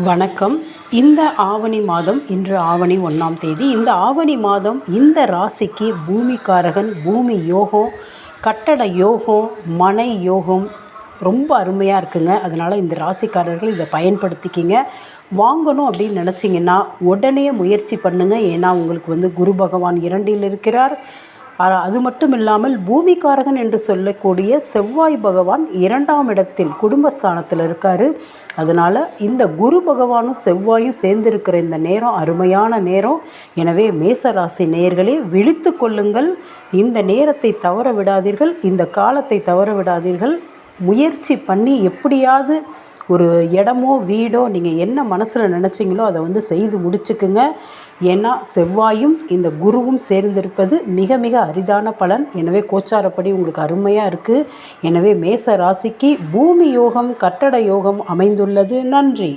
வணக்கம். இந்த ஆவணி மாதம் இன்று ஆவணி 1ஆம் தேதி. இந்த ஆவணி மாதம் இந்த ராசிக்கு பூமிக்காரகன், பூமி யோகம், கட்டட யோகம், மனை யோகம் ரொம்ப அருமையாக இருக்குங்க. அதனால் இந்த ராசிக்காரர்கள் இதை பயன்படுத்திக்கிங்க. வாங்கணும் அப்படின்னு நினச்சிங்கன்னா உடனே முயற்சி பண்ணுங்கள். ஏன்னா உங்களுக்கு குரு பகவான் 2இல் இருக்கிறார். அது மட்டும் இல்லாமல் பூமிக்காரகன் என்று சொல்லக்கூடிய செவ்வாய் பகவான் 2ஆம் இடத்தில் குடும்பஸ்தானத்தில் இருக்கார். அதனால் இந்த குரு பகவானும் செவ்வாயும் சேர்ந்திருக்கிற இந்த நேரம் அருமையான நேரம். எனவே மேசராசி நேயர்களே, விழித்து கொள்ளுங்கள். இந்த நேரத்தை தவற விடாதீர்கள், இந்த காலத்தை தவற விடாதீர்கள். முயற்சி பண்ணி எப்படியாவது ஒரு இடமோ வீடோ நீங்கள் என்ன மனசில் நினச்சிங்களோ அதை செய்து முடிச்சுக்குங்க. ஏன்னா செவ்வாயும் இந்த குருவும் சேர்ந்திருப்பது மிக மிக அரிதான பலன். எனவே கோச்சாரப்படி உங்களுக்கு அருமையாக இருக்குது. எனவே மேச ராசிக்கு பூமி யோகம், கட்டட யோகம் அமைந்துள்ளது. நன்றி.